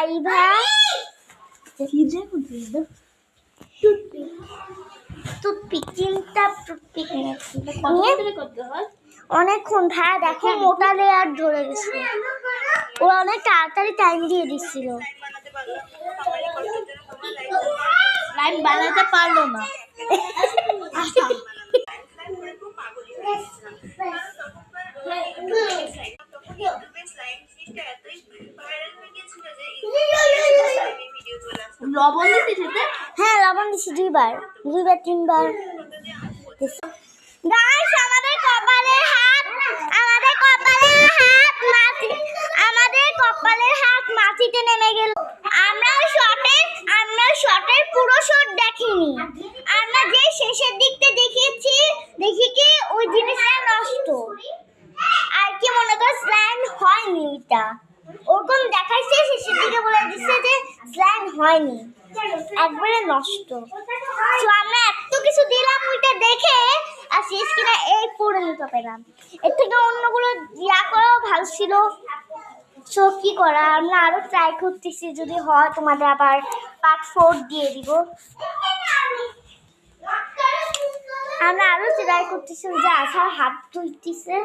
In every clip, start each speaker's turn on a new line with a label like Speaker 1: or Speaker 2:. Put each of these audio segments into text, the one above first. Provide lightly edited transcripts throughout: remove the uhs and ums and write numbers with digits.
Speaker 1: আইভা toothpick চিন্তা toothpick অনেকক্ষণ ভাই দেখো মোটা লেয়ার ধরে গেছে। ওরা অনেক তাড়াতাড়ি টাইম দিয়ে দিচ্ছিল,
Speaker 2: লাইন বানাতে পারলো না। লবণ দিয়েছি,
Speaker 1: হ্যাঁ লবণ দিছি দুইবার 3বার। গাইস আমাদের কপালের হাত মাটিতে নেমে গেল। আমরা শটের পুরো শট দেখিনি, আমরা যে শেষের দিকতে দেখি কি ওই জিনিসটা নষ্ট আর কি মনে কর স্লাইম হয়নি। ওইটা ওরকম দেখাইছে, শেষের দিকে বলে দিচ্ছে যে স্লাইম হয়নি, একবারে নষ্ট। তো আমরা এত কিছু দিলাম ওইটা দেখে আর শেষ কিনা এই পরিণত পেলাম। এর থেকে অন্যগুলো ইয়া করাও ভালো ছিল। সো কি করা, আমরা আরো ট্রাই করতেছি, যদি হয় তোমাদের আবার পার্ট 4 দিয়ে দিব। আমরা আরো ট্রাই করতেছি, যে আশা হাত ধুইতেছে,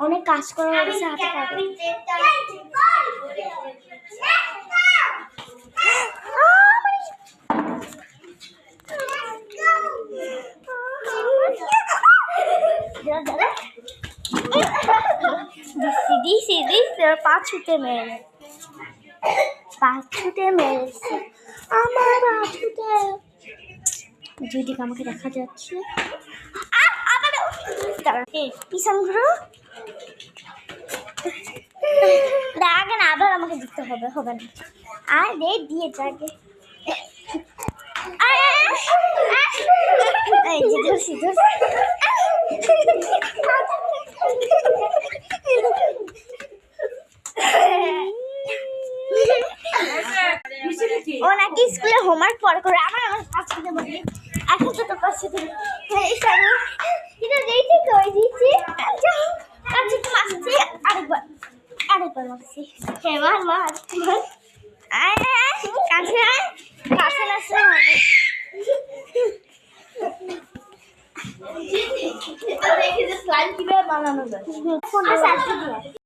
Speaker 1: অনেক কাজ করা হয়েছে হাতে কাটে। পাছুতে মেরেছে আমার পাছুতে। দুইদিকে আমাকে দেখা যাচ্ছে। পিছন ঘুরো, আগে না আবার আমাকে দিতে হবে না। আর দিয়ে যাকে ধরছি ও নাকি স্কুলে হোমওয়ার্ক পরে করে আমার পাছুতে বলি। এখন তো তোর পাছুতে আরেকবার মারছি। কাছে আসলে
Speaker 2: কিভাবে বানানো যায়।